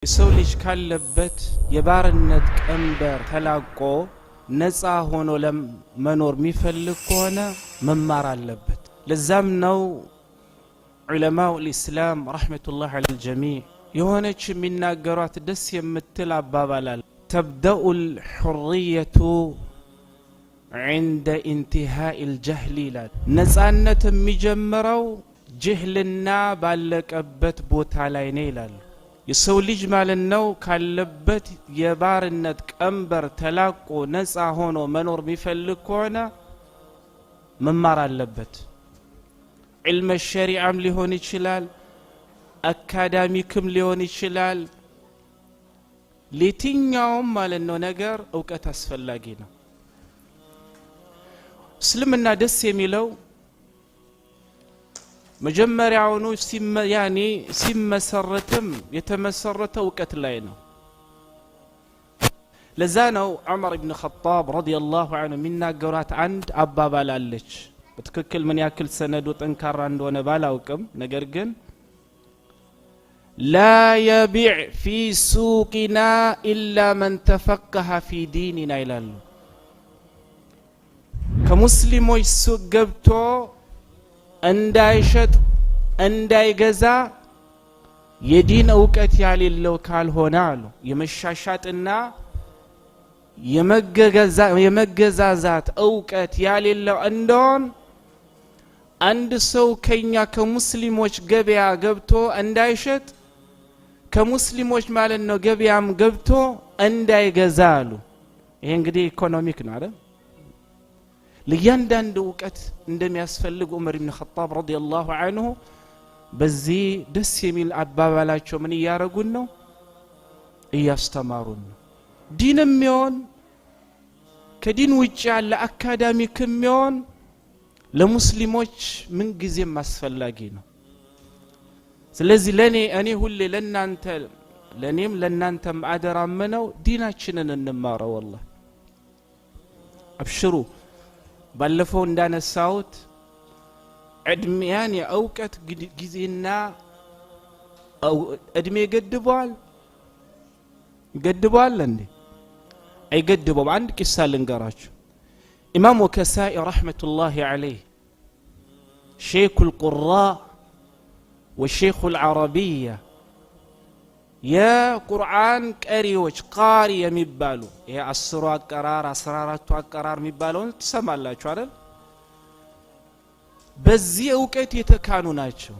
የሰው ልጅ ካለበት የባርነት ቀንበር ተላቆ ነፃ ሆኖ ለመኖር የሚፈልግ ከሆነ መማር አለበት። ለዛም ነው ዑለማው الاسلام ረህመቱላህ ዐለል ጀሚዕ የሆነች የሚናገሯት ደስ የምትል አባባላል تبدأ الحرية عند انتهاء الجهل ነፃነት የሚጀምረው ጅህልና ባለቀበት ቦታ ላይ ነው ይላል። የሰው ልጅ ማለት ነው ካለበት የባርነት ቀንበር ተላቆ ነፃ ሆኖ መኖር የሚፈልግ ከሆነ መማር አለበት። ዒልም ሸሪዓም ሊሆን ይችላል፣ አካዳሚክም ሊሆን ይችላል። ለየትኛውም ማለት ነው ነገር እውቀት አስፈላጊ ነው። እስልምና ደስ የሚለው መጀመሪያውኑ ሲመሰረትም የተመሰረተው እውቀት ላይ ነው። ለዛ ነው ዑመር ኢብኑ ኸጣብ ረዲየላሁ ዐንሁ የሚናገሯት አንድ አባባል አለች። በትክክል ምን ያክል ሰነዱ ጠንካራ እንደሆነ ባላውቅም ነገር ግን ላ የቢዕ ፊ ሱቂና ኢላ መን ተፈቀሀ ፊ ዲኒና ይላሉ። ከሙስሊሞች ሱቅ ገብቶ እንዳይሸጥ እንዳይገዛ የዲን እውቀት ያሌለው ካልሆነ አሉ የመሻሻጥና የመገዛዛት እውቀት ያሌለው እንደሆን አንድ ሰው ከኛ ከሙስሊሞች ገበያ ገብቶ እንዳይሸጥ ከሙስሊሞች ማለት ነው ገበያም ገብቶ እንዳይገዛ አሉ። ይሄ እንግዲህ ኢኮኖሚክ ነው አይደል? ለያንዳንዱ እውቀት እንደሚያስፈልግ ዑመር ኢብኑ ኸጣብ ረዲየላሁ ዐንሁ በዚህ ደስ የሚል አባባላቸው ምን እያረጉን ነው? እያስተማሩን ነው። ዲንም ይሆን ከዲን ውጭ ያለ አካዳሚክም ይሆን ለሙስሊሞች ምን ጊዜም አስፈላጊ ነው። ስለዚህ እኔ ሁሌ ለኔም ለናንተም አደራመነው ዲናችንን እንማረው። والله አብሽሩ ባለፈው እንዳነሳውት እድሜያን የእውቀት ጊዜና እድሜ ገድቧል እንዴ? አይገድበውም። አንድ ቂሳ ልንገራችሁ። ኢማሙ ከሳኢ ረህመቱላሂ ዐለይህ ሼኹል ቁራ ወሼኹል ዐረቢያ የቁርአን ቀሪዎች ቃሪ የሚባሉ ይሄ 10 አቀራር 14 አቀራር የሚባለውን ትሰማላችሁ አይደል? በዚህ እውቀት የተካኑ ናቸው።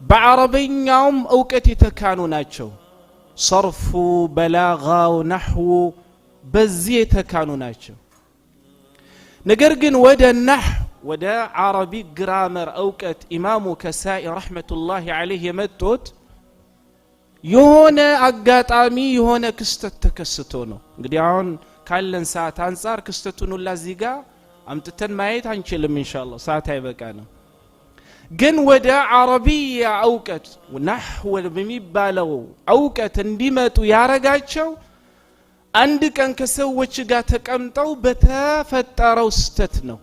በአረበኛውም እውቀት የተካኑ ናቸው። ሰርፉ፣ በላጋው፣ ነህው በዚህ የተካኑ ናቸው። ነገር ግን ወደ አረቢ ግራመር እውቀት ኢማሙ ከሳኢ ረህመቱላሂ ዐለይህ የመጡት የሆነ አጋጣሚ የሆነ ክስተት ተከስቶ ነው። እንግዲህ አሁን ካለን ሰዓት አንፃር ክስተቱን ሁላ እዚህ ጋር አምጥተን ማየት አንችልም። ኢንሻአላህ ሰዓት አይበቃንም። ግን ወደ አረቢያ እውቀት ነህው በሚባለው እውቀት እንዲመጡ ያረጋቸው አንድ ቀን ከሰዎች ጋር ተቀምጠው በተፈጠረው ስተት ነው።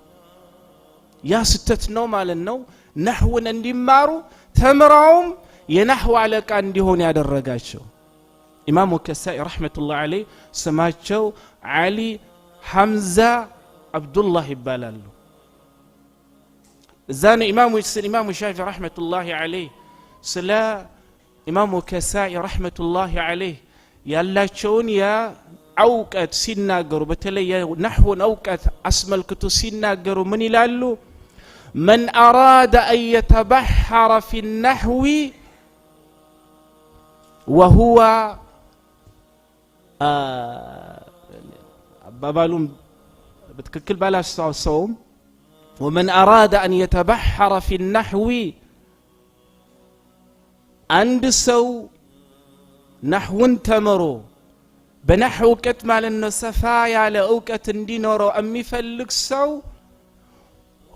ያ ስተት ነው ማለት ነው ነህውን እንዲማሩ ተምራውም የነህው አለቃ እንዲሆን ያደረጋቸው። ኢማሙ ከሳኢ ረህመቱላህ ዐለይህ ስማቸው ዓሊ ሐምዛ አብዱላህ ይባላሉ። እዛነ ኢማሙ ሻፊዒ ረህመቱላህ ዐለይህ ስለ ኢማሙ ከሳኢ ረህመቱላህ ዐለይህ ያላቸውን የእውቀት ሲናገሩ በተለይ የነህውን እውቀት አስመልክቶ ሲናገሩ ምን ይላሉ? መን አራደ አን የተበሐረ ፊ ነህዊ ወሁወ አባባሉም በትክክል ባላስታውሰውም ወመን አራደ አን የተበሐረ ፊ ነህዊ አንድ ሰው ነህውን ተምሮ በነህው እውቀት ማለት ነው ሰፋ ያለ እውቀት እንዲኖረው የሚፈልግ ሰው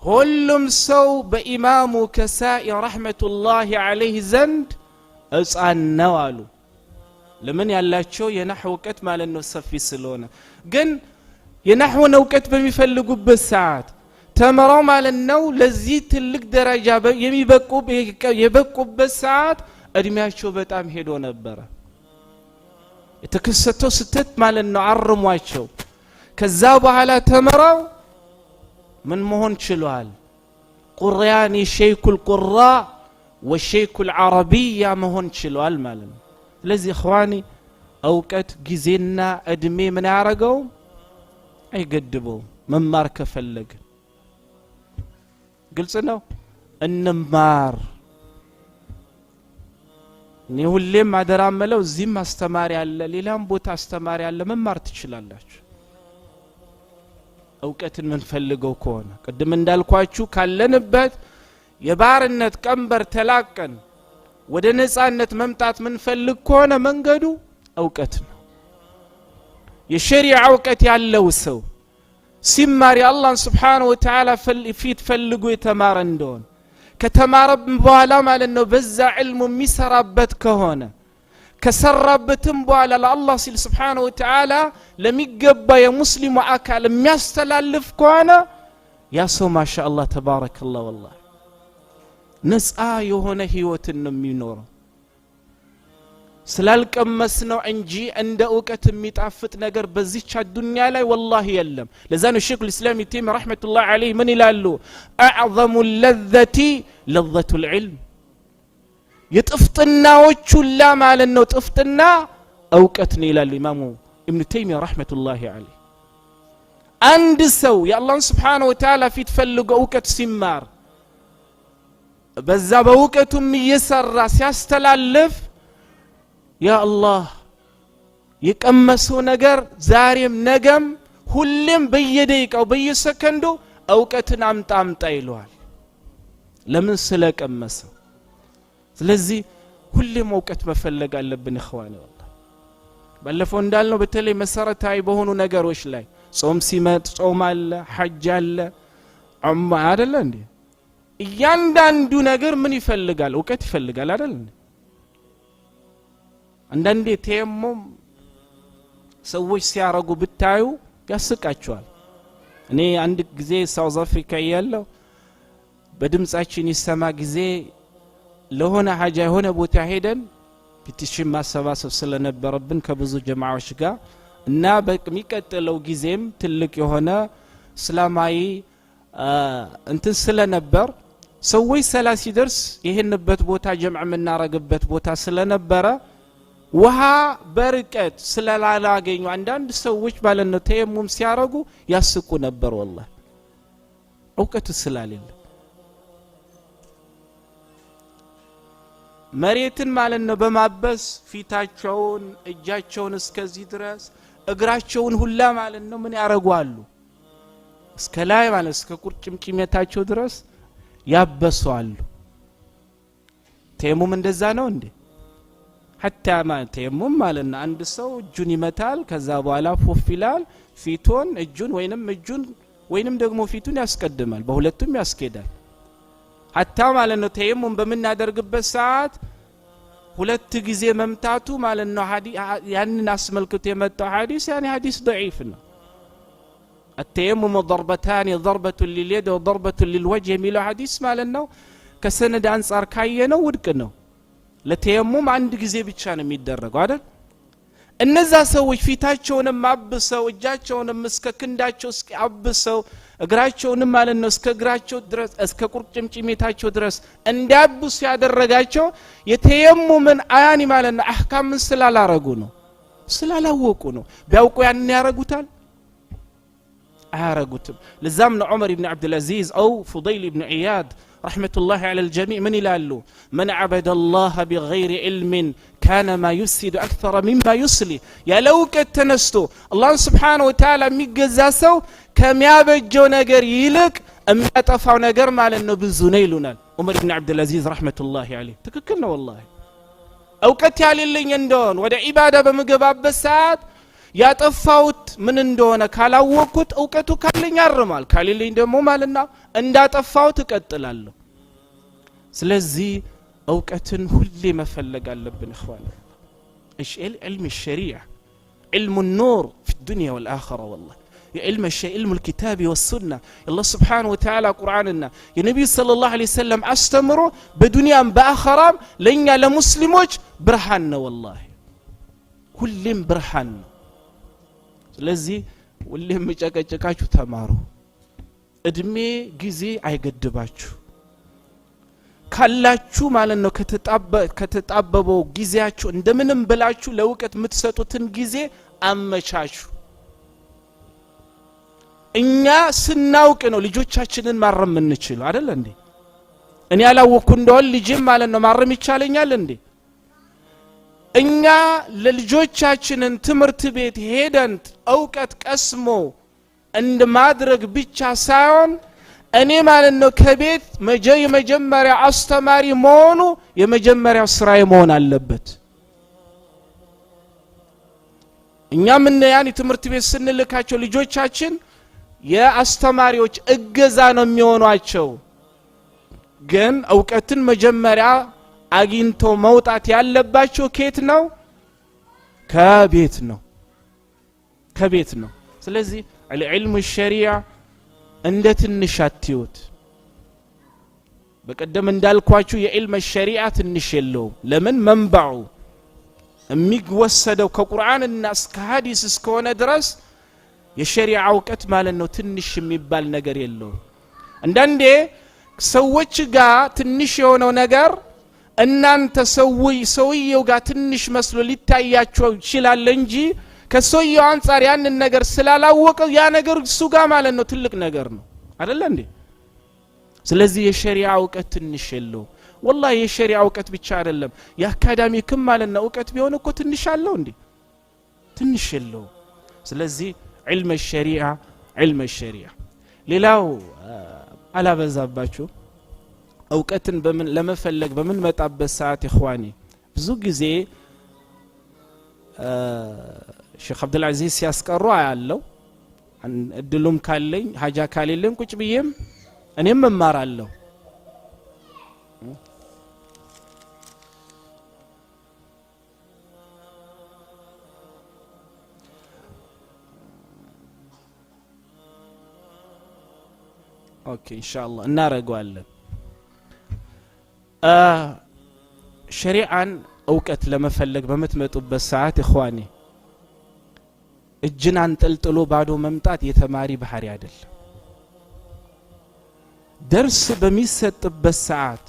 ሁሉም ሰው በኢማሙ ከሳኢ ረህመቱላሂ ዐለይህ ዘንድ ሕፃን ነው አሉ። ለምን? ያላቸው የነህው እውቀት ማለት ነው ሰፊ ስለሆነ። ግን የነህውን እውቀት በሚፈልጉበት ሰዓት ተምረው ማለት ነው ለዚህ ትልቅ ደረጃ የበቁበት ሰዓት እድሜያቸው በጣም ሄዶ ነበር የተከሰተው ስተት ማለት ነው አርሟቸው ከዛ በኋላ ተመራው ምን መሆን ችሏል ቁርያኒ ሸይኹል ቁራ ወሸይኹል አረቢያ መሆን ችሏል ማለት ነው ስለዚህ اخواني እውቀት ጊዜና እድሜ ምን ያረጋው አይገድበው መማር ከፈለገ ግልጽ ነው እንማር እኔ ሁሌም አደራመለው እዚህም አስተማሪ አለ ሌላም ቦታ አስተማሪ አለ መማር ትችላላችሁ እውቀትን ምን ፈልገው ከሆነ ቀደም እንዳልኳችሁ ካለንበት የባርነት ቀንበር ተላቀን ወደ ነፃነት መምጣት ምን ፈልግ ከሆነ መንገዱ እውቀት ነው የሸሪዓ እውቀት ያለው ሰው ሲማር የአላህን Subhanahu Wa Ta'ala ፊት ፈልጎ የተማረ እንደሆነ ከተማረ በኋላ ማለት ነው በዛ ዒልሙ የሚሰራበት ከሆነ ከሰራበትም በኋላ ለአላህ ሲል Subhanahu Wa Ta'ala ለሚገባ የሙስሊሙ አካል የሚያስተላልፍ ከሆነ ያ ሰው ማሻአላህ ተባረከላህ والله ነፃ የሆነ ህይወትን ነው የሚኖረው ስላልቀመስ ነው እንጂ እንደ እውቀት የሚጣፍጥ ነገር በዚህች ዱንያ ላይ والله የለም ለዛ ነው ሼኹ الاسلام ابن رحمه الله عليه ምን ይላሉ اعظم اللذة لذة العلم የጥፍጥናዎቹ ሁላ ማለት ነው ጥፍጥና እውቀት ነው ይላሉ ኢማሙ ابن تيميه رحمه الله عليه አንድ ሰው የአላህ Subhanahu Wa Ta'ala ፊት ፈልጎ እውቀት ሲማር በዛ በእውቀቱም እየሰራ ሲያስተላልፍ ያ አላህ የቀመሰው ነገር ዛሬም ነገም ሁሌም በየደቂቃው በየሰከንዱ እውቀትን አምጣ ይለዋል ለምን ስለቀመሰው ስለዚህ ሁሌም እውቀት መፈለግ አለብን اخواني والله ባለፈው እንዳልነው በተለይ መሰረታዊ በሆኑ ነገሮች ላይ ጾም ሲመጥ ጾም አለ ሐጅ አለ ዑምራ አይደለ እንዴ እያንዳንዱ ነገር ምን ይፈልጋል እውቀት ይፈልጋል አይደል እንዴ አንዳንዴ ተየሙም ሰዎች ሲያረጉ ብታዩ ያስቃቸዋል እኔ አንድ ጊዜ ሳውዝ አፍሪካ ያለው በድምጻችን ይሰማ ጊዜ ለሆነ ሐጃ የሆነ ቦታ ሄደን ፒቲሽን ማሰባሰብ ስለነበረብን ከብዙ ጀማዓዎች ጋር እና በሚቀጥለው ጊዜም ትልቅ የሆነ እስላማዊ እንትን ስለነበር ሰዎች ሰላት ሲደርስ ይሄንበት ቦታ ጀምዕ ምናረግበት ቦታ ስለነበረ ውሃ በርቀት ስለላላገኙ አንዳንድ ሰዎች ማለት ነው ተየሙም ሲያረጉ ያስቁ ነበር والله እውቀት ስለሌለ መሬትን ማለት ነው በማበስ ፊታቸውን እጃቸውን እስከዚህ ድረስ እግራቸውን ሁላ ማለት ነው ምን ያረጋሉ እስከ ላይ ማለት እስከ ቁርጭምጭሚታቸው ድረስ ያበሷሉ ተየሙም እንደዛ ነው እንዴ حتى ما تيمم مالنا عند ሰው እጁን ይመታል ከዛ በኋላ ፎፍ ይላል ፊቱን እጁን ደግሞ ፊቱን ያስቀድማል በሁለቱም ያስኬዳል حتى ማለት ተየሙም በመናደርግበት ሰዓት ሁለት ጊዜ መምታቱ ማለት ነው ያንን አስመልክቶ የመጣው ሐዲስ يعني ሐዲስ ضعيف ነው التيمم ضربتان ضربة لليد وضربة للوجه የሚለው ሐዲስ ማለት ነው ከሰነድ አንፃር ካየነው ውድቅ ነው ለተየሙም አንድ ጊዜ ብቻ ነው የሚደረገው አይደል እነዛ ሰዎች ፊታቸውን ማብሰው እጃቸውን እስከ ክንዳቸው እስከ አብሰው እግራቸውን ማለት ነው እስከ እግራቸው ድረስ እስከ ቁርጭምጭሚታቸው ድረስ እንዲያብሱ ያደረጋቸው የተየሙምን አያኒ ማለት ነው አህካምን ስላላረጉ ነው ስላላወቁ ነው ቢያውቁ ያን ያረጉታል አያረጉትም ለዛም ነው ዑመር ኢብኑ አብዱልአዚዝ አው ፉደይል ኢብኑ ኢያድ رحمة الله على الجميع من يلالو من عبد الله بغير علم كان ما يفسد أكثر مما يصلي يا لو كتنستو الله سبحانه وتعالى ميجزاسو كم يابجو نجر يلك أم يتفاو نجر مع النبي زنيلنا عمر بن عبد العزيز رحمة الله عليه تككلنا والله أو كتالي اللي يندون ودا عبادة بمجباب بسات يا تفاوت من اندونا كالا وكت او كتو كالين يرمال كالين دمو مالنا اندا تفاوت كتلالو سلازي اوقتن هلي مفلق اللبن اخواني ايش علم الشريعة علم النور في الدنيا والآخرة والله علم الكتاب والسنة الله سبحانه وتعالى قرآننا النبي صلى الله عليه وسلم أستمروا بدنيا بآخرام لن لمسلموج برهان والله كلهم برهان لذي واللي مجاكاكاچو تمارو እድሜ ጊዜ አይገድባችሁ ካላችሁ ማለት ነው ከተጣበበው ጊዜያችሁ እንደምንም ብላችሁ ለውቀት የምትሰጡትን ጊዜ አመቻቹ እኛ ስናውቅ ነው ልጆቻችንን ማረም እንችላለን አይደል እንዴ እኔ ያላወኩ እንደሆነ ልጅም ማለት ነው ማረም ይቻለኛል እንዴ እኛ ለልጆቻችንን ትምርት ቤት ሄደን ዕውቀት ቀስሞ እንደ ማድረግ ብቻ ሳይሆን እኔ ማለት ነው ከቤት የመጀመሪያ አስተማሪ መሆኑ የመጀመሪያው ስራዬ መሆን አለበት እኛ ምን ያኒ ትምርት ቤት ስንልካቸው ልጆቻችን የአስተማሪዎች እገዛ ነው የሚሆኗቸው ግን ዕውቀትን መጀመሪያ አግኝቶ መውጣት ያለባቸው ከየት ነው ከቤት ነው ስለዚህ العلم الشريعة እንደ ትንሽ አትዩት በቀደም እንዳልኳችሁ የዕልም الشريعة ትንሽ የለውም ለምን መንባዑ የሚወሰደው ከቁርአንና እስከ ሐዲስ እስከሆነ ድረስ የሸሪዓ ዕውቀት ማለት ነው ትንሽ የሚባል ነገር የለውም አንዳንዴ ሰዎች ጋር ትንሽ የሆነው ነገር እናንተ ሰውየው ጋር ትንሽ መስሎ ሊታያችሁ ይችላል እንጂ ከሰውየው አንፃር ያንን ነገር ስላላወቀው ያ ነገር እሱ ጋር ማለት ነው ትልቅ ነገር ነው አይደል እንዴ ስለዚህ የሸሪዓ ዕውቀት ትንሽ የለውም والله የሸሪዓ ዕውቀት ብቻ አይደለም የአካዳሚክም ማለት ነው ዕውቀት ቢሆን እኮ ትንሽ አለው እንዴ ትንሽ የለውም ስለዚህ علم الشريعة ሌላው አላበዛባችሁ ዕውቀትን በምን ለመፈለግ በምን መጣበት ሰዓት اخواني ብዙ ጊዜ ሼክ አብዱል አዚዝ ሲያስቀሩ አያለው እድሉም ካለኝ ሀጃ ካለኝ ቁጭ ብዬም እኔም እማራለሁ ኦኬ ኢንሻአላህ እናረጋለን ሸሪዓን ዕውቀት ለመፈለግ በመትመጡበት ሰዓት اخواني እጅን አንጠልጥሎ ባዶ መምጣት የተማሪ ባህሪ አይደለም ደርስ በሚሰጥበት ሰዓት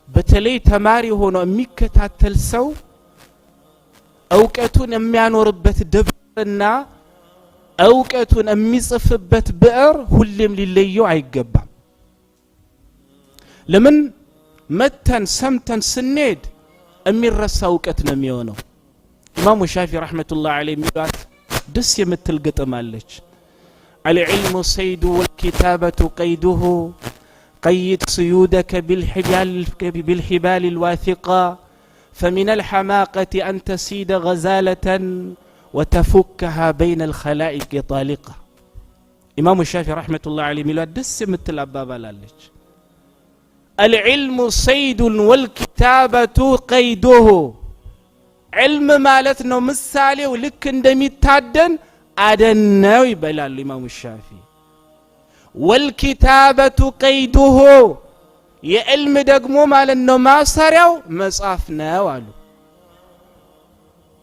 በተለይ ተማሪ ሆኖ የሚከታተል ሰው ዕውቀቱን የሚያኖርበት ደብተርና ዕውቀቱን የሚጽፍበት ብዕር ሁሌም ሊለየው አይገባም ለምን መተን ሰምተን ስንሄድ የሚረሳ ዕውቀት ነው የሚሆነው ኢማሙ ሻፊ ረህመቱላህ ዐለይሂ ሚሏት ደስ የምትል ግጥም አለች العلم صيد والكتابة قيده قيد صيودك بالحبال الواثقة فمن الحماقة أن تسيد غزالة وتفكها بين الخلائق طالقة إمام الشافعي رحمة الله عليه ميلاد دس مثل أبابا لالج العلم صيد والكتابة قيده علم مالتنا مثالي ولك اندمي تادن أدنو يبلال الإمام الشافعي والكتابة قيده يا علم دقمو مالنا ما سريو مصافنا والو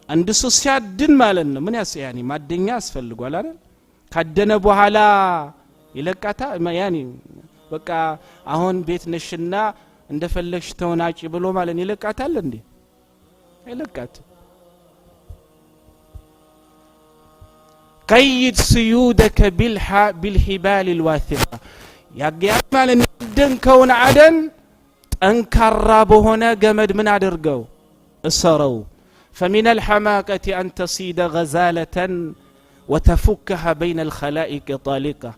عند سوسيات دين مالنا من يعني ما الدنيا اسفلقوا لا كدنا بوحالا يلقاتا يعني በቃ አሁን ቤት ነሽና እንደፈለግሽ ተውናጭ ብሎ ማለት ይለቃታል እንዴ ይለቃት قيد سيودك بالحبال الواثقة يا ማለት ደንከውን አደን ጠንካራ በሆነ ገመድ ምን አድርገው እሰረው فمن الحماقة أن تصيد غزالة وتفكها بين الخلائق طالقة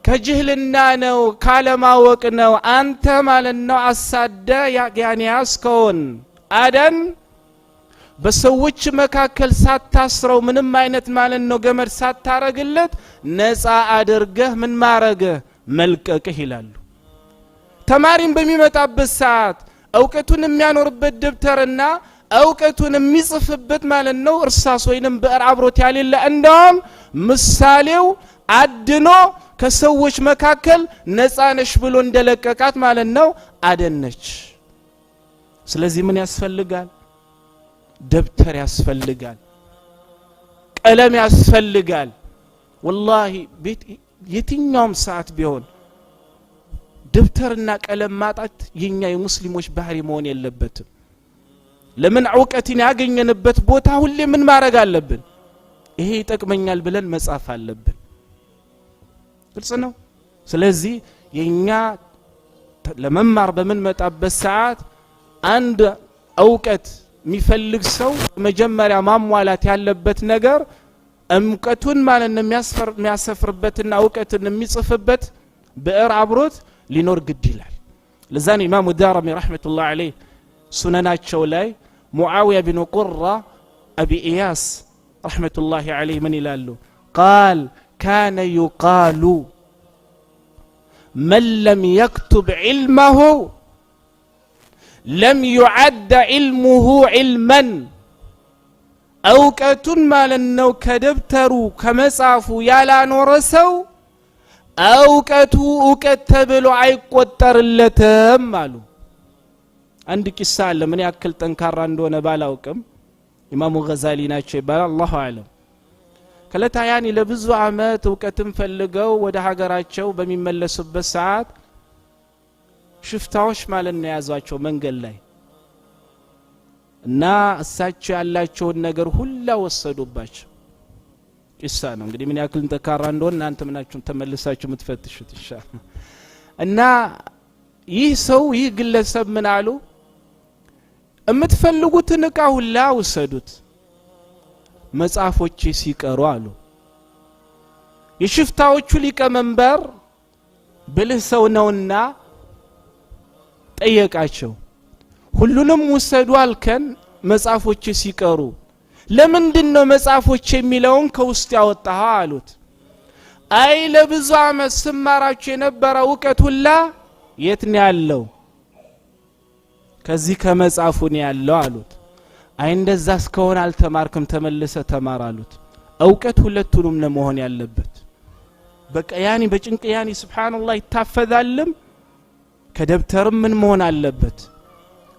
كجهلنا نو كالما وقنو أنت مالنو أصدى يعني أسكون أدن بسويتش مكاكل سات تاسرو من ماينت مالنو قمر سات تارقلت نسا أدرقه من مارقه ملكك هلالو تمارين بميمة أبسات أوكتون ميانو ربت دبترنا أوكتون ميصف بت مالنو إرساس وينم بأر عبرو تالي لأنهم ምሳሌው አድኖ ከሰዎች መካከል ነፃነሽ ብሎ እንደለቀቃት ማለት ነው አደነች ስለዚህ ምን ያስፈልጋል ደብተር ያስፈልጋል ቀለም ያስፈልጋል والله የትኛውም ሰዓት ቢሆን ደብተርና ቀለም ማጣት የኛ የሙስሊሞች ባህሪ መሆን የለበትም ለምን ዕውቀትን ያገኘንበት ቦታ ሁሌ ምን ማድረግ አለብን ይሄ ይጠቅመኛል ብለን መጻፍ አለብን ግልጽ ነው ስለዚህ የኛ ለመማር በምን መጣበት ሰዓት አንድ ዕውቀት የሚፈልግ ሰው መጀመሪያ ማሟላት ያለበት ነገር ዕውቀቱን ማለት ነው የሚያሰፍርበትና ዕውቀትን የሚጽፍበት ብዕር አብሮት ሊኖር ግድ ይላል ለዛን ኢማሙ ዳረሚ ረህመቱላህ ዐለይህ ሱነናቸው ላይ ሙዓዊያ ቢን ቁራ አቢ ኢያስ ረህመቱላህ ዐለይህ ምን ይላሉ قال كان يقال من لم يكتب علمه لم يعد علمه علما ዕውቀቱን ማለት ነው ከደብተሩ ከመጻፉ ያላኖረሰው ዕውቀቱ ዕውቀት ተብሎ አይቆጠርለትም አሉ አንድ ቂሳ አለ ምን ያክል ጠንካራ እንደሆነ ባላውቅም ኢማሙ ገዛሊ ናቸው ይባላል አላሁ አለም ከለታያኒ ለብዙ አመት ዕውቀትን ፈልገው ወደ ሀገራቸው በሚመለሱበት ሰዓት ሽፍታዎች ማለት ነው ያዟቸው መንገድ ላይ እና እሳቸው ያላቸውን ነገር ሁሉ ወሰዱባቸው ቂሳ ነው እንግዲህ ምን ያክል ጠንካራ እንደሆነ እናንተ ምናችሁም ተመልሳችሁ ምትፈትሹት ኢንሻአላህ እና ይህ ሰው ይህ ግለሰብ ምን አሉ እምትፈልጉትን ዕቃ ሁሉ ወሰዱት መጻፎች ሲቀሩ አሉ የሽፍታዎቹ ሊቀመንበር ብልህ ሰው ነውና ጠየቃቸው ሁሉንም ወሰዱ አልከን መጻፎች ሲቀሩ ለምንድነው መጻፎች የሚለውን ከውስጥ ያወጣው አሉት አይ ለብዙ አመት ስማራችሁ የነበረው ዕውቀት ሁሉ የት ነው ያለው ከዚህ ከመጻፉ ነው ያለው አሉት አይ እንደዛ እስከሆነ አልተማርክም ተመልሰ ተማር አሉት ዕውቀት ሁለቱንም ነው መሆን ያለበት በቃ ያኒ በጭንቅ ያኒ ሱብሃንአላህ ይታፈዛልም ከደብተርም ምን መሆን አለበት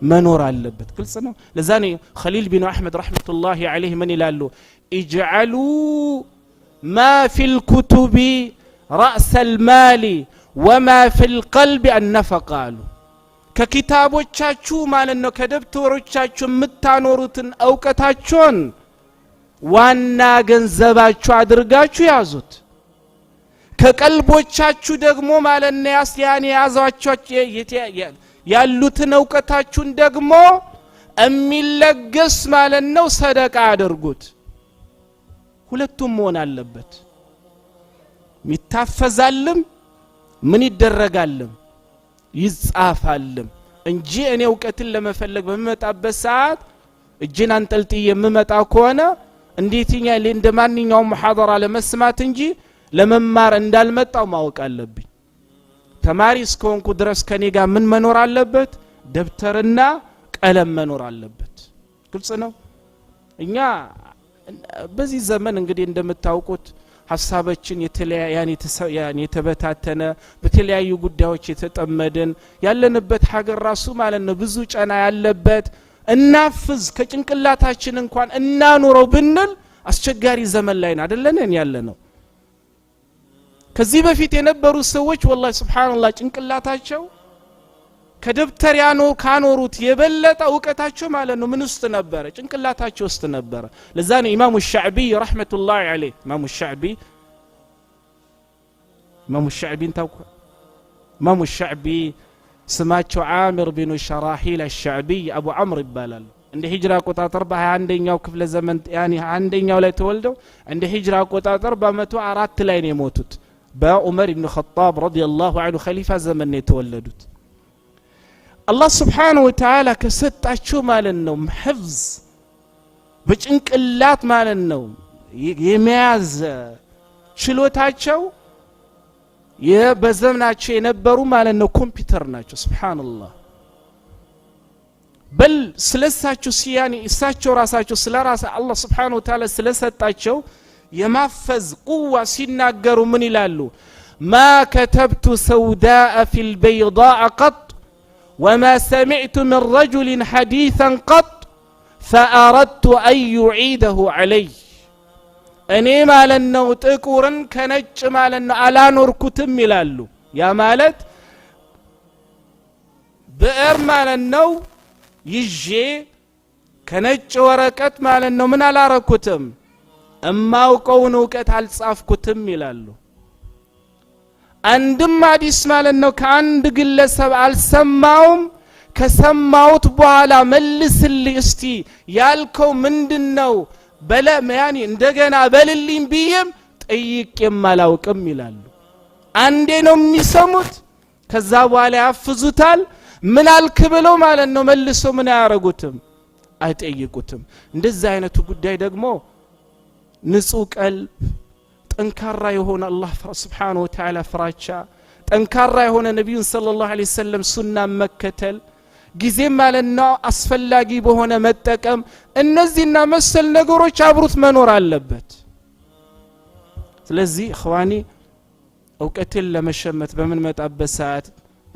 መኖር አለበት ግልጽ ነው ለዛኔ ኸሊል ቢን አህመድ ረህመቱላሂ ዐለይህ ምን ይላሉ ኢጅዐሉ ማ ፊል ኩቱቢ رأس المال وما في القلب النفقة አሉ ከኪታቦቻችሁ ማለት ነው ከደብተሮቻችሁ የምታኖሩትን ዕውቀታችሁን ዋና ገንዘባችሁ አድርጋችሁ ያዙት ከቀልቦቻችሁ ደግሞ ማለት ነው ያስያኔ ያዛችሁ ያሉትን ዕውቀታችሁን ደግሞ የሚለገስ ማለት ነው ሰደቃ አድርጉት ሁለቱም መሆን አለበት ሚታፈዛልም ምን ይደረጋልም ይጻፋልም እንጂ እኔ ዕውቀትን ለመፈለግ በመጣበት ሰዓት እጅን አንጠልጥዬ የምመጣ ከሆነ እንዴትኛ እንደማንኛውም ሙሐደራ ለመስማት እንጂ ለመማር እንዳልመጣው ማወቅ አለብኝ ተማሪ እስከሆንኩ ድረስ ከኔ ጋር ምን መኖር አለበት ደብተርና ቀለም መኖር አለበት ግልጽ ነው እኛ በዚህ ዘመን እንግዲህ እንደምታውቁት ሐሳባችን የተለያየ የተበታተነ በተለያዩ ጉዳዮች የተጠመደን ያለንበት ሀገር ራሱ ማለት ነው ብዙ ጫና ያለበት እናፍዝ ከጭንቅላታችን እንኳን እናኑረው ብንል አስቸጋሪ ዘመን ላይ አይደለን ያለነው ከዚህ በፊት የነበሩ ሰዎች والله ሱብሃንአላህ ጭንቅላታቸው ከደብተር ካኖሩት የበለጠ ዕውቀታቸው ማለት ነው ምን ውስጥ ነበር ጭንቅላታቸው ውስጥ ነበር ለዛ ነው ኢማሙ ሻዕቢ ረህመቱላሂ ዐለይህ ኢማሙ ሻዕቢ ስማቸው ዓምር ቢን ሸራሂል አልሻዕቢ አቡ ዓምር ይባላል እንደ ሂጅራ አቆጣጠር በ21ኛው ክፍለ ዘመን ያኒ 21ኛው ላይ ተወልደው እንደ ሂጅራ አቆጣጠር በ104 ላይ ነው የሞቱት በዑመር ኢብኑ ኸጣብ ረዲየላሁ ዐንሁ ኸሊፋ ዘመን ነው የተወለዱት አላህ Subhanahu Wa Ta'ala ከሰጣቸው ማለት ነው ሕፍዝ በጭንቅላት ማለት ነው የሚያዝ ችሎታቸው የበዘመናቸው የነበሩ ማለት ነው ኮምፒውተር ናቸው ሱብሃንአላህ በል ስለሳቸው ሲያኒ እሳቸው ራሳቸው ስለራሳ አላህ Subhanahu Wa Ta'ala ስለሰጣቸው የማፈዝ ቁዋ ሲናገሩ ምን ይላሉ ما كتبت سوداء في البيضاء قط وما سمعت من رجل حديثا قط فأردت أن يعيده علي እኔ ማለት ነው ጥቁርን ከነጭ ማለት ነው አላኖርኩትም ይላሉ ያ ማለት ብዕር ማለት ነው ይዤ ከነጭ ወረቀት ማለት ነው ምን አላረኩትም እማውቀውን ዕውቀት አልጻፍኩትም ይላሉ አንድም ሐዲስ ማለት ነው ከአንድ ግለሰብ አልሰማውም ከሰማውት በኋላ መልስልኝ እስቲ ያልከው ምንድነው በለማያኒ እንደገና በልልኝ ቢየም ጠይቄም አላውቅም ይላሉ አንዴ ነው የሚሰሙት ከዛ በኋላ ያፍዙታል ምን አልክ ብለው ማለት ነው መልሶ ምን ያረጉትም አይጠይቁትም እንደዚህ አይነቱ ጉዳይ ደግሞ ንጹህ ቀልብ ጠንካራ የሆነ አላህ Subhanahu Wa Ta'ala ፍራቻ ጠንካራ የሆነ ነብዩን ሰለላሁ ዐለይሂ ወሰለም ሱና መከተል ጊዜ ማለት ነው አስፈላጊ በሆነ መጠቀም እነዚህና መሰል ነገሮች አብሩት መኖር አለበት ስለዚህ اخواني ዕውቀትን ለመሸመት በምን መጣበት ሰዓት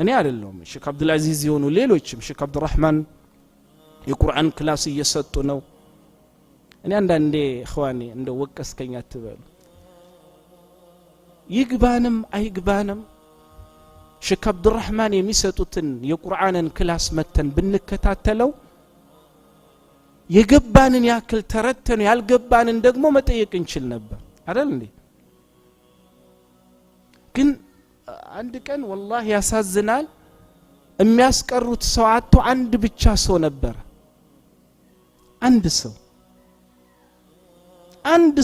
እኔ አይደለም ሼክ አብዱል አዚዝ ይሆኑ ሌሎችም ሼክ አብዱራህማን የቁርአን ክላስ እየሰጡ ነው እኔ አንዳንዴ اخواني እንደው ወቀስከኝ አትበሉ ይግባንም አይግባንም ሼክ አብዱራህማን የሚሰጡትን የቁርአንን ክላስ መተን ብንከታተለው የገባንን ያክል ተረተን ያልገባንን ደግሞ መጠየቅ እንችል ነበር አይደል እንዴ ግን አንድ ቀን والله ያሳዝናል የሚያስቀሩት ሰው አጥቶ አንድ ብቻ ሰው ነበር አንድ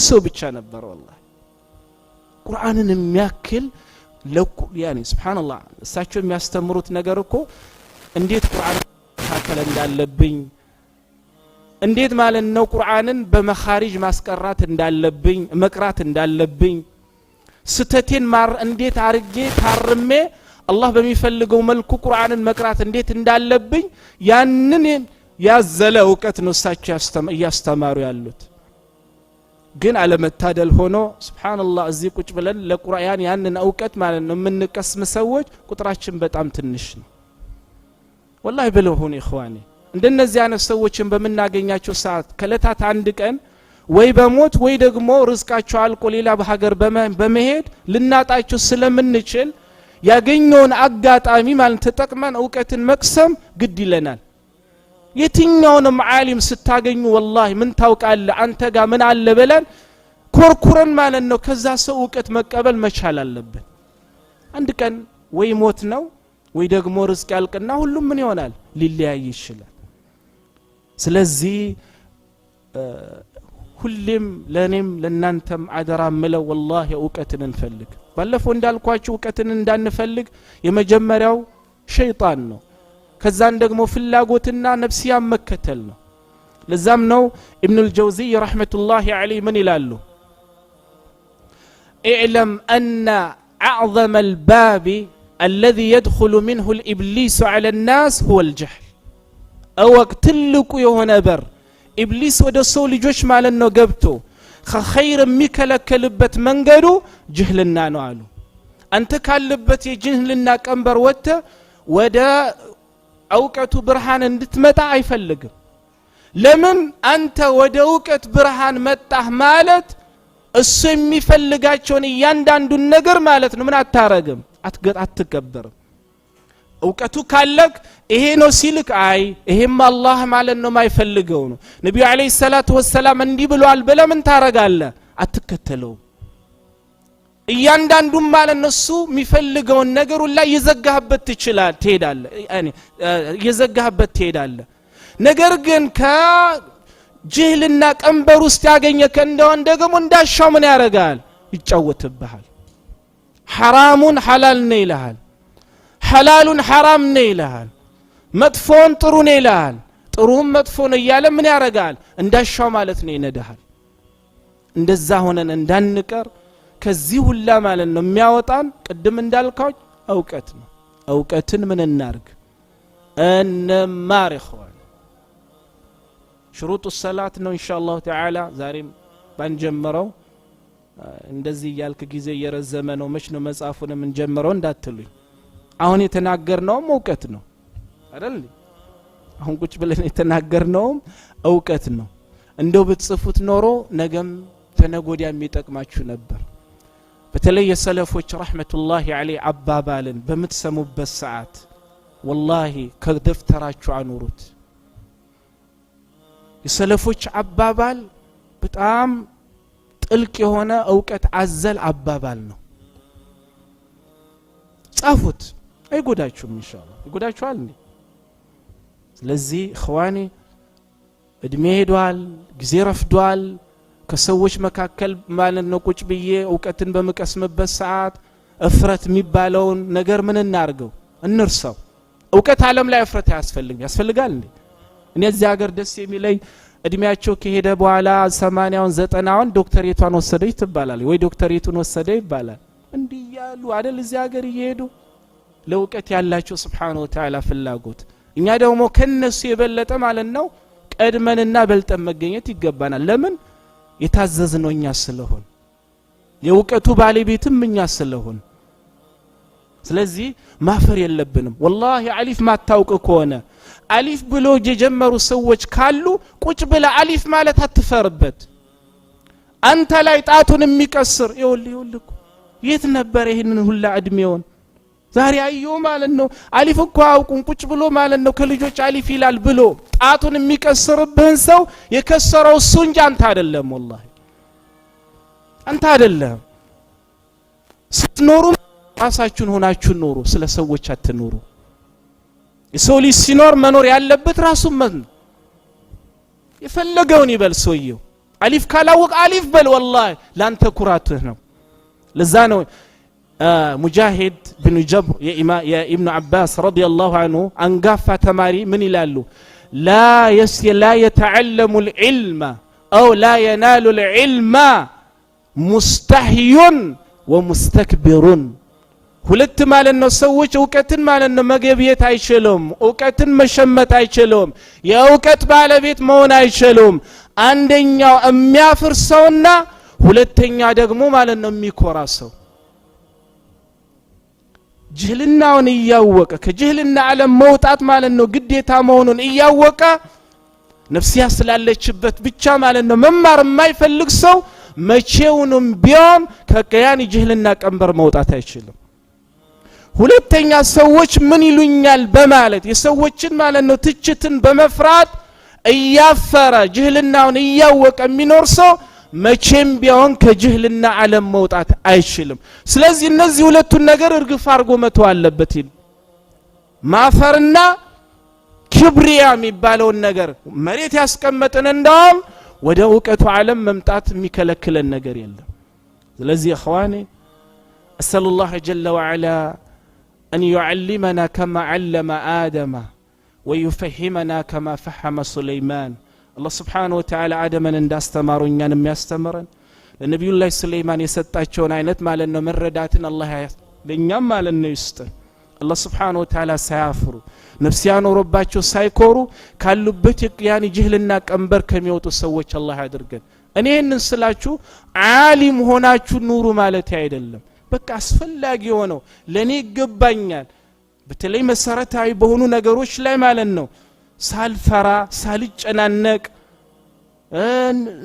ሰው ብቻ ነበር والله ቁርአንን የሚያክል ያኒ ሱብሃንአላህ እሳቸው የሚያስተምሩት ነገር እኮ እንዴት ቁርአን ታከለ እንዳለብኝ እንዴት ማለት ነው ቁርአንን በመኻሪጅ ማስቀራት እንዳለብኝ መቅራት እንዳለብኝ ስተቴን ማር እንዴት አርጌ ታርሜ አላህ በሚፈልገው መልኩ ቁርአንን መቅራት እንዴት እንዳለብኝ ያንን ያዘለ ዕውቀት ነው እሳቸው ያስተማሩ ያሉት ግን አለመታደል ሆኖ ሱብሃንአላህ እዚህ ቁጭ ብለን ለቁርአን ያንን ዕውቀት ማለት ነው ምንቀስም ሰዎች ቁጥራችን በጣም ትንሽ ነው والله ብለው ሆነ اخواني እንደነዚህ አይነት ሰዎችን በመናገኛቸው ሰዓት ከለታት አንድ ቀን ወይ በሞት ወይ ደግሞ ርዝቃቸው አልቆ ሌላ በሀገር በመሄድ ልናጣቸው ስለምንችል ያገኘውን አጋጣሚ ማለት ተጠቅመን ዕውቀትን መቅሰም ግድ ይለናል የትኛውንም ዓሊም ስታገኙ والله ምን ታውቃለህ አንተ ጋር ምን አለ በለን ኮርኩረን ማለት ነው ከዛ ሰው ዕውቀት መቀበል መቻል አለብን አንድ ቀን ወይ ሞት ነው ወይ ደግሞ ርዝቅ ያልቅና ሁሉም ምን ይሆናል ሊለያይ ይችላል ስለዚህ ሁሉም ለኔም ለናንተም አደራ ምለው والله ዕውቀትን እንፈልግ ባለፈው እንዳልኳችሁ ዕውቀትን እንዳንፈልግ የመጀመሪያው ሸይጣን ነው ከዛን ደግሞ ፍላጎትና ነፍስያ መከተል ነው ለዛም ነው ኢብኑ አልጀውዚ ረህመቱላሂ ዐለይሂ ምን ይላሉ اعلم ان اعظم الباب الذي يدخل منه الابليس على الناس هو الجهل اوقت ትልቁ የሆነ በር ኢብሊስ ወደ ሰው ልጆች ማለት ነው ገብቶ ከኸይር የሚከለከልበት መንገዱ ጅህልና ነው አሉ አንተ ካለበት የጅህልና ቀንበር ወጥተ ወደ ዕውቀቱ ብርሃን እንድትመጣ አይፈልግም ለምን አንተ ወደ ዕውቀት ብርሃን መጣህ ማለት እሱ የሚፈልጋቸውን እያንዳንዱን ነገር ማለት ነው ምን አታረግም አትገበርም ዕውቀቱ ካለክ ይሄ ነው ሲልክ አይ ይሄም አላህ ማለት ነው ማይፈልገው ነው ነብዩ አለይሂ ሰላቱ ወሰለም እንዲህ ብሏል በለምን ታረጋለህ አትከተለው እያንዳንዱን ማለት ነው እሱ የሚፈልገውን ነገር ላይ ይዘጋህበት ትሄዳለህ ያኒ ይዘጋህበት ትሄዳለህ ነገር ግን ከጅህልና ቀንበር ውስጥ ያገኘከ እንደሆነ ደግሞ እንዳሻው ምን ያረጋል ይጫወትብሃል ሐራሙን ሐላል ነው ይልሃል ሐላሉን ሐራም ነው ይልሃል መጥፎን ጥሩ ነው ይልሃል ጥሩም መጥፎ ነው እያለ ምን ያረጋል እንዳሻው ማለት ነው ይነዳሃል እንደዛ ሆነን እንዳንቀር ከዚህ ሁላ ማለት ነው የሚያወጣን ቅድም እንዳልካው ዕውቀት ነው ዕውቀትን ምን እናርግ እንማር اخوان شروط الصلاه ነው ኢንሻአላህ ተዓላ ዛሬም ባንጀምረው እንደዚህ ያልክ ጊዜ እየረዘመ ነው መች ነው መጻፉንም እንጀምረው እንዳትሉኝ አሁን የተናገርነው ዕውቀት ነው አይደል አሁን ቁጭ ብለን የተናገርነው ዕውቀት ነው እንደው ብትጽፉት ኖሮ ነገም ተነጎዲያ የሚጠቅማችሁ ነበር በተለይ የሰለፎች ረህመቱላሂ ዐለይሂ አባባልን በመትሰሙበት ሰዓት ወላሂ ከደፍተራችሁ አኑሩት የሰለፎች አባባል በጣም ጥልቅ የሆነ ዕውቀት አዘል አባባል ነው ጻፉት አይጎዳችሁም ኢንሻአላህ ይጎዳችኋል እንዴ ስለዚህ እخواني እድሜ ሄዷል ጊዜ ረፍዷል ከሰዎች መካከል ማለት ነው ቁጭ ብዬ ዕውቀትን በመቀስምበት ሰዓት እፍረት የሚባለውን ነገር ምን እናርገው እንርሳው ዕውቀት ዓለም ላይ እፍረት ያስፈልጋል እንዴ እኔ እዚህ ሀገር ደስ የሚለኝ እድሜያቸው ከሄደ በኋላ 80ውን 90ውን ዶክተሬቷን ወሰደች ትባላል ወይ ዶክተሬቱን ወሰደ ይባላል እንዲህ ያሉ አይደል እዚህ ሀገር ይሄዱ ለዕውቀት ያላቸው Subhanahu Wa Ta'ala ፍላጎት እኛ ደግሞ ከነሱ የበለጠ ማለት ነው ቀድመንና በልጠን መገኘት ይገባናል ለምን የታዘዝነው እኛ ስለሆን የዕውቀቱ ባለቤትም እኛ ስለሆን ስለዚህ ማፈር የለብንም والله አሊፍ ማታውቅ ከሆነ አሊፍ ብሎ የጀመሩ ሰዎች ካሉ ቁጭ ብለ አሊፍ ማለት አትፈርበት አንተ ላይ ጣቱን የሚቀስር ይወልኩ የት ነበር ይሄንን ሁላ እድሜውን ዛሬ አዩ ማለት ነው አሊፍ እኮ አውቁን ቁጭ ብሎ ማለት ነው ከልጆች አሊፍ ይላል ብሎ ጣቱን የሚቀስርብህን ሰው የከሰረው እሱ እንጂ አንተ አይደለም والله አንተ አይደለም ስትኖሩ ራሳችሁን ሆናችሁ ኑሩ ስለ ሰዎች አትኑሩ የሰው ልጅ ሲኖር መኖር ያለበት ራሱን መን የፈለገውን ይበል ሰውየው አሊፍ ካላወቅ አሊፍ በል والله ላንተ ኩራትህ ነው ለዛ ነው ሙጃሂድ ብን ጀብር የኢብኑ አባስ ረዲየላሁ ዐንሁ አንጋፋ ተማሪ ምን ይላሉ لا يتعلم العلم أو لا ينال العلم مستحي ومستكبر ሁለት ማለት ነው ሰዎች ዕውቀትን ማለት ነው መገብየት አይችሉም ዕውቀትን መሸመት አይችሉም የዕውቀት ባለቤት መሆን አይችሉም አንደኛው የሚያፍር ሰውና ሁለተኛ ደግሞ ማለት ነው የሚኮራ ሰው ጅህልናውን እያወቀ ከጅህልና ዓለም መውጣት ማለት ነው ግዴታ መሆኑን እያወቀ ነፍሲያ ስላለችበት ብቻ ማለት ነው መማር የማይፈልግ ሰው መቼውንም ቢሆን ከቀያን ጅህልና ቀንበር መውጣት አይችልም ሁለተኛ ሰዎች ምን ይሉኛል በማለት የሰዎችን ማለት ነው ትችትን በመፍራት እያፈረ ጅህልናውን እያወቀ የሚኖር ሰው መቼም ቢሆን ከጅህልና ዓለም መውጣት አይችልም ስለዚህ እነዚህ ሁለቱን ነገር እርግፍ አርጎ መተው አለበት ማፈርና ክብሪያ የሚባለውን ነገር መሬት ያስቀመጠን እንደውም ወደ ዕውቀቱ ዓለም መምጣት የሚከለክለን ነገር የለም ስለዚህ اخواني اسال الله جل وعلا ان يعلمنا كما علم آدم ويفهمنا كما فهم سليمان الله سبحانه وتعالى آدمን እንዳስተማሩ እኛንም ያስተምረን ለነብዩላህ ሱለይማን የሰጣቸውን አይነት ማለት ነው መረዳትን አላህ ለኛም ማለት ነው ይስጠን الله سبحانه وتعالى ሳያፍሩ ነፍስ ያኖርባቸው ሳይኮሩ ካሉበት የቅያን ጅህልና ቀንበር ከሚወጡ ሰዎች አላህ ያድርገን እኔ እነን ስላችሁ ዓሊም ሆናችሁ ኑሩ ማለት አይደለም በቃ አስፈላጊ ሆነው ለኔ ይገባኛል በተለይ መሰረታዊ በሆኑ ነገሮች ላይ ማለት ነው ሳልፈራ ሳልጨናነቅ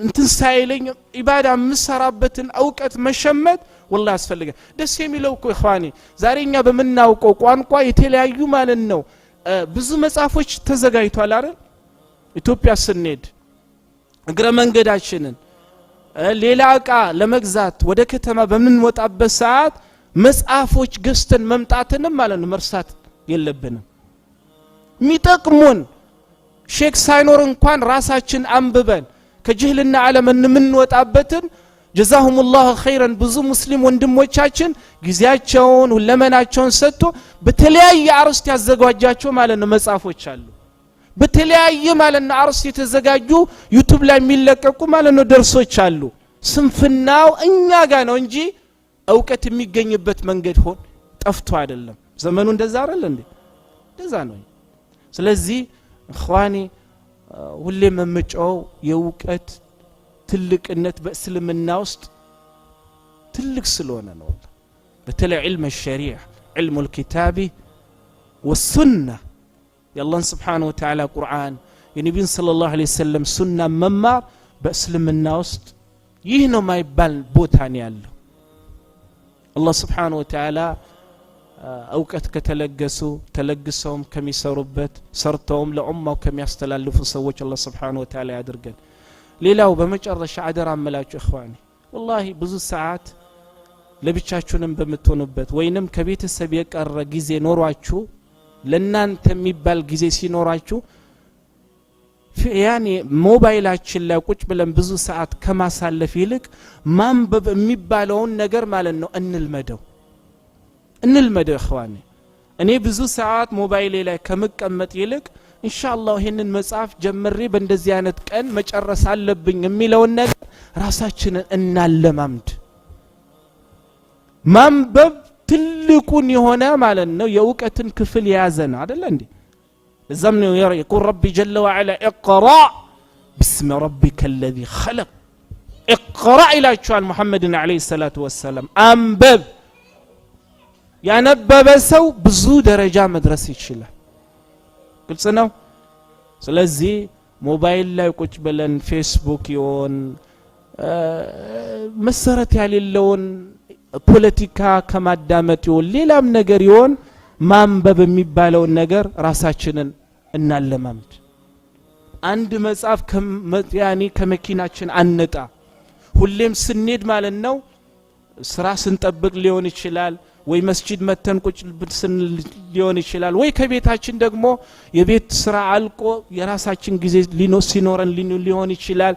እንትን ሳይለኝ ኢባዳ መስራበትን ዕውቀት መሸመት والله ያስፈልጋል ደስ የሚለው እኮ اخواني ዛሬኛ በመናውቀው ቋንቋ የተለያዩ ማለት ነው ብዙ መጽሐፎች ተዘጋጅቷል አይደል ኢትዮጵያ ስንሄድ እግረ መንገዳችንን ሌላ ዕቃ ለመግዛት ወደ ከተማ በመንወጣበት ሰዓት መጽሐፎች ገዝተን መምጣትንም ማለት ነው መርሳት የለብንም ሚጠቅሙን ሼክ ሳይኖር እንኳን ራሳችን አንብበን ከጅህልና ዓለም እንወጣበትን جزاهم الله خيرا ብዙ ሙስሊም ወንድሞቻችን ግዚያቸውን ሁለመናቸውን ሰጥቶ በተለያየ አርስት ያዘጋጃቸው ማለት ነው መጽሐፎች አሉ በተለያየ ማለት ነው አርስት የተዘጋጁ ዩቲዩብ ላይ የሚለቀቁ ማለት ነው ደርሶች አሉ ስንፍናው እኛ ጋር ነው እንጂ ዕውቀት የሚገኝበት መንገድ ሆን ጠፍቶ አይደለም ዘመኑ እንደዛ አይደል እንዴ እንደዛ ነው ስለዚህ اخواني ሁሌም መምጫው የዕውቀት ትልቅነት በእስልምና ውስጥ ትልቅ ስለሆነ ነው በተለይ علم الشريعة علم الكتاب والسنة የአላህን ስብሓነሁ ወተዓላ ቁርአን የነቢዩን ሰለላሁ ዐለይሂ ወሰለም ሱና መማር በእስልምና ውስጥ ይህ ነው ማይባል ቦታ ነው ያለው አላህ ስብሓነሁ ወተዓላ እውቀት ከተለገሱ ተለግሰውም ከሚሰሩበት ሰርተውም ለኡማው ከሚያስተላልፉ ሰዎች አላህ ስብሓነሁ ወተዓላ ያድርገን ሌላው በመጨረሻ አደራ አመላችሁ እخواني والله ብዙ ሰዓት ለብቻችሁንም በመተኑበት ወይንም ከቤተሰብ የቀረ ጊዜ ኖሯችሁ ለናንተ የሚባል ጊዜ ሲኖራችሁ ያኔ ሞባይላችን ላይ ቁጭ ብለን ብዙ ሰዓት ከማሳለፍ ይልቅ ማንበብ የሚባለውን ነገር ማለት ነው እንልመደው እخواني እኔ ብዙ ሰዓት ሞባይሌ ላይ ከመቀመጥ ይልቅ ኢንሻአላህ ይሄንን መጽሐፍ ጀምሬ በእንደዚህ አይነት ቀን መጨረስ አለብኝ የሚለውን ነገር ራሳችንን እናለማምድ ማንበብ ትልቁን የሆነ ማለት ነው የእውቀትን ክፍል የያዘና አይደል እንዴ እዛም ነው يقول ربي جل وعلا اقرا باسم ربك الذي خلق اقرا الى شان محمد عليه الصلاه والسلام አንበብ ያነበበ ሰው ብዙ ደረጃ መድረስ ይችላል ግልጽ ነው ስለዚህ ሞባይል ላይ ቁጭ ብለን ፌስቡክ ይሆን መሰረት ያሌለውን ፖለቲካ ከማዳመጥ ይሆን ሌላም ነገር ይሆን ማንበብ የሚባለው ነገር ራሳችንን እናለማምድ አንድ መጽሐፍ ያኒ ከመኪናችን አንጣ ሁሌም ስንሄድ ማለት ነው ስራ ስንጠብቅ ሊሆን ይችላል ወይ መስጂድ መተን ቁጭ ስንል ሊሆን ይችላል ወይ ከቤታችን ደግሞ የቤት ስራ አልቆ የራሳችን ጊዜ ሲኖረን ሊሆን ይችላል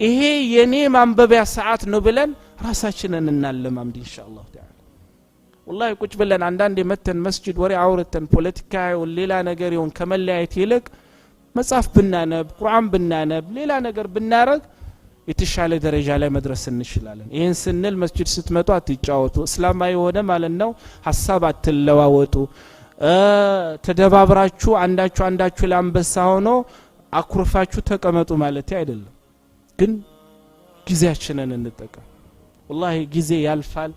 ይሄ የኔ ማንበቢያ ሰዓት ነው ብለን ራሳችንን እናለማምድ ኢንሻአላህ ተዓላ والله ቁጭ ብለን አንዳንዴ መተን መስጂድ ወሬ አውርተን ፖለቲካ ይሁን ሌላ ነገር ይሁን ከመለያየት ይልቅ መጽሐፍ ብናነብ ቁርአን ብናነብ ሌላ ነገር ብናረግ የተሻለ ደረጃ ላይ መድረስ እንችላለን ይሄን ስንል መስጂድ ስትመጡ አትጫወቱ እስላማዊ ሆነ ማለት ነው ሐሳብ አትለዋወጡ ተደባብራችሁ አንዳችሁ ለአንበሳ ሆኖ አኩርፋችሁ ተቀመጡ ማለት አይደለም ግን ጊዜያችንን እንጠቀም والله ጊዜ ያልፋል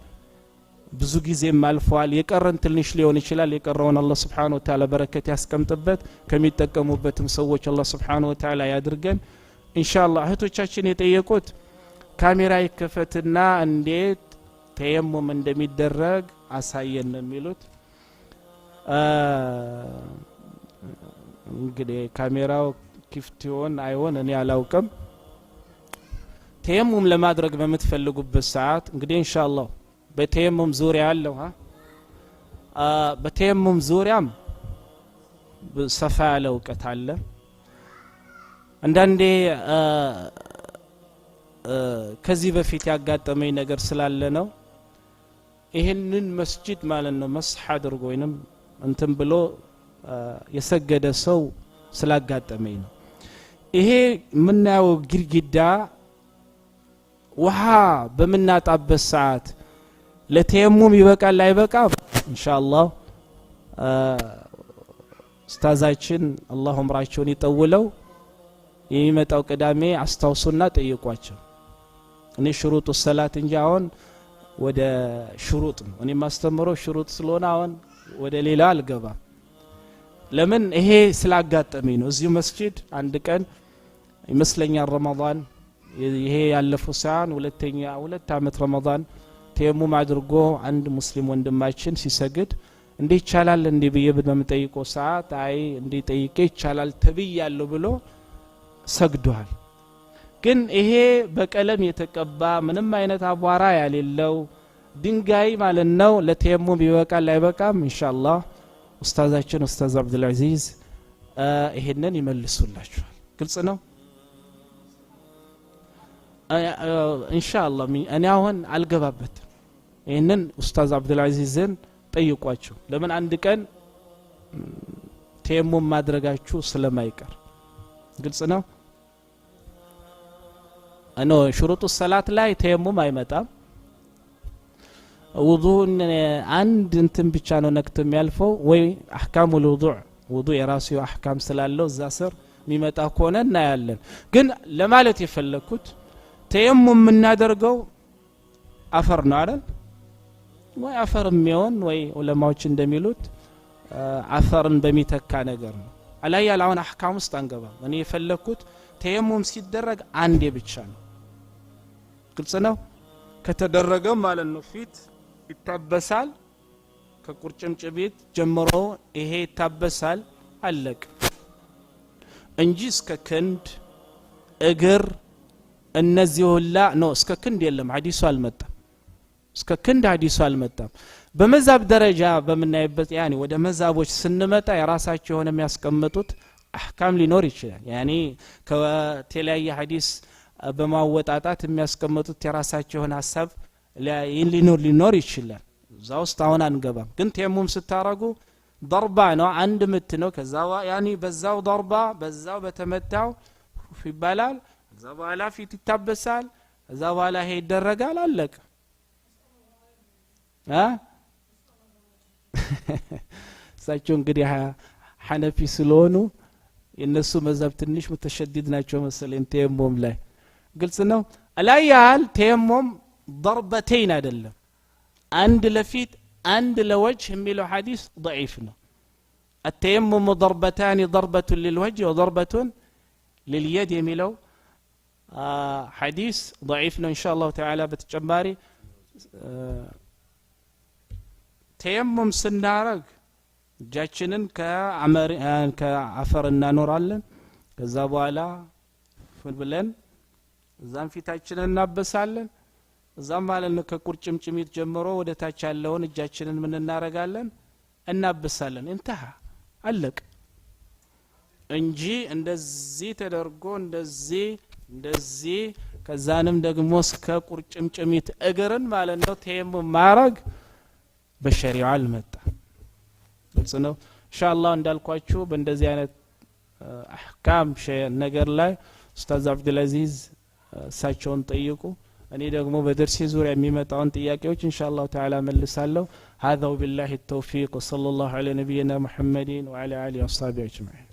ብዙ ጊዜም አልፏል የቀረን ትንሽ ሊሆን ይችላል የቀረውን አላህ Subhanahu Wa Ta'ala በረከት ያስቀምጥበት ከሚጠቀሙበትም ሰዎች አላህ Subhanahu Wa Ta'ala ያድርገን ኢንሻአላህ እህቶቻችን የጠየቁት ካሜራ ይከፈትና እንዴት ተየሙም እንደሚደረግ አሳየን የሚሉት እንግዲህ ካሜራው ክፍት ይሆን አይሆን እኔ አላውቅም ተየሙም ለማድረግ በመትፈልጉበት ሰዓት እንግዲህ ኢንሻአላህ በተየሙም ዙሪያ አለው በተየሙም ዙሪያም ሰፋ ያለ እውቀት አለ አንዳንዴ ከዚህ በፊት ያጋጠመኝ ነገር ስላለ ነው ይሄንን መስጂድ ማለት ነው መስሐ አድርጎ ወይንም እንትን ብሎ የሰገደ ሰው ስላጋጠመኝ ነው ይሄ ምናየው ግድግዳ ውሃ በመናጣበት ሰዓት ለተየሙም ይበቃል አይበቃም ኢንሻአላህ ኡስታዛችን አላህ ዑምራቸውን ይጠውለው የሚመጣው ቅዳሜ አስተውሱና ጠይቋቸው እኔ ሽሩጡ ሰላት እንጂ አሁን ወደ ሽሩጥ ነው እኔ ማስተምረው ሽሩጥ ስለሆነ አሁን ወደ ሌላ አልገባም ለምን ይሄ ስላጋጠመኝ ነው እዚሁ መስጂድ አንድ ቀን ይመስለኛል ረመዳን ይሄ ያለፈው ሰዓት ሁለት አመት ረመዳን ተየሙም አድርጎ አንድ ሙስሊም ወንድማችን ሲሰግድ እንዴ ይቻላል እንዴ በመጠይቀው ሰዓት አይ እንዴ ጠይቄ ይቻላል ተብያለሁ ብሎ ሰግዷል ግን ይሄ በቀለም የተቀባ ምንም አይነት አቧራ ያሌለው ድንጋይ ማለት ነው ለተየሙም ይበቃል አይበቃም ኢንሻአላህ ኡስታዛችን ኡስታዝ አብዱል አዚዝ ይሄንን ይመልሱላችኋል ግልጽ ነው ኢንሻአላህ እኔ አሁን አልገባበት ይሄንን ኡስታዝ አብዱል አዚዝን ጠይቋቸው ለምን አንድ ቀን ተየሙም ማድረጋችሁ ስለማይቀር ግልጽ ነው አኖ ሽሩጡ ሰላት ላይ ተየሙም አይመጣም ውዱእን አንድ እንትን ብቻ ነው ነክቶ የሚያልፈው ወይ አህካሙል ውዱእ የራሱ አህካም ስላለው እዛ ስር የሚመጣ ከሆነ እናያለን ግን ለማለት የፈለኩት ተየሙም እናደርገው አፈር ነው አይደል ወይ አፈር የሚሆን ወይ ዑለማዎች እንደሚሉት አፈርን በሚተካ ነገር ነው አላያል አሁን አህካም ውስጥ አንገባም እኔ የፈለኩት ተየሙም ሲደረግ አንዴ ብቻ ነው ግልጽ ነው ከተደረገ ማለት ነው ፊት ይታበሳል ከቁርጭምጭሚት ጀምሮ ይሄ ይታበሳል አለቅ እንጂ እስከ ክንድ እግር እነዚህ ሁላ ነው እስከ ክንድ የለም ሐዲሱ አልመጣም እስከ ክንድ ሐዲሱ አልመጣም በመዛብ ደረጃ በመናይበት ያኒ ወደ መዛቦች ስንመጣ የራሳቸው የሆነ የሚያስቀምጡት አህካም ሊኖር ይችላል ያኒ ከተለያየ ሐዲስ በማወጣጣት የሚያስቀምጡት የራሳቸው የሆነ ሐሳብ ሊኖር ይችላል ዛውስት አሁን አንገባም ግን ተየሙም ስታረጉ ضربة ነው አንድ ምት ነው ከዛው ያኒ በዛው ضربة በዛው በተመታው ይባላል ከዛው በኋላ ፊት ይታበሳል ከዛው በኋላ ይሄ ይደረጋል አለቀ ሳቸው እንግዲህ ሐነፊ ስለሆኑ የነሱ መዛብ ትንሽ متشدد ናቸው መሰለኝ ተየሙም ላይ ግልጽ ነው አላያል ተየሙም ضربتين አይደለም አንድ ለፊት عند لوجه የሚለው ሐዲስ ضعيف ነው التيمم ضربتان ضربة للوجه وضربة لليد የሚለው ሐዲስ ضعيف ነው ان شاء الله تعالى በተጨማሪ ተየሙም ስናረግ እጃችንን ከአፈር እናኖራለን ከዛ በኋላ ብለን እዛም ፊታችንን እናበሳለን እዛም ማለት ነው ከቁርጭምጭሚት ጀምሮ ወደ ታች ያለውን እጃችንን ምን እናረጋለን እናበሳለን እንተሃ አለቅ እንጂ እንደዚህ ተደርጎ እንደዚህ ከዛንም ደግሞ እስከ ቁርጭምጭሚት እግርን ማለት ነው ተየሙም ማረግ በሸሪዓ አልመጣ ጽነው ኢንሻአላህ እንዳልኳችሁ በእንደዚህ አይነት አህካም ነገር ላይ ኡስታዝ አብዱልአዚዝ ሳቸውን ጠይቁ እኔ ደግሞ በደርሲ ዙሪያ የሚመጣውን ጥያቄዎች ኢንሻአላህ ተዓላ መልሳለሁ هذا وبالله التوفيق وصلى الله على نبينا محمد وعلى اله وصحبه اجمعين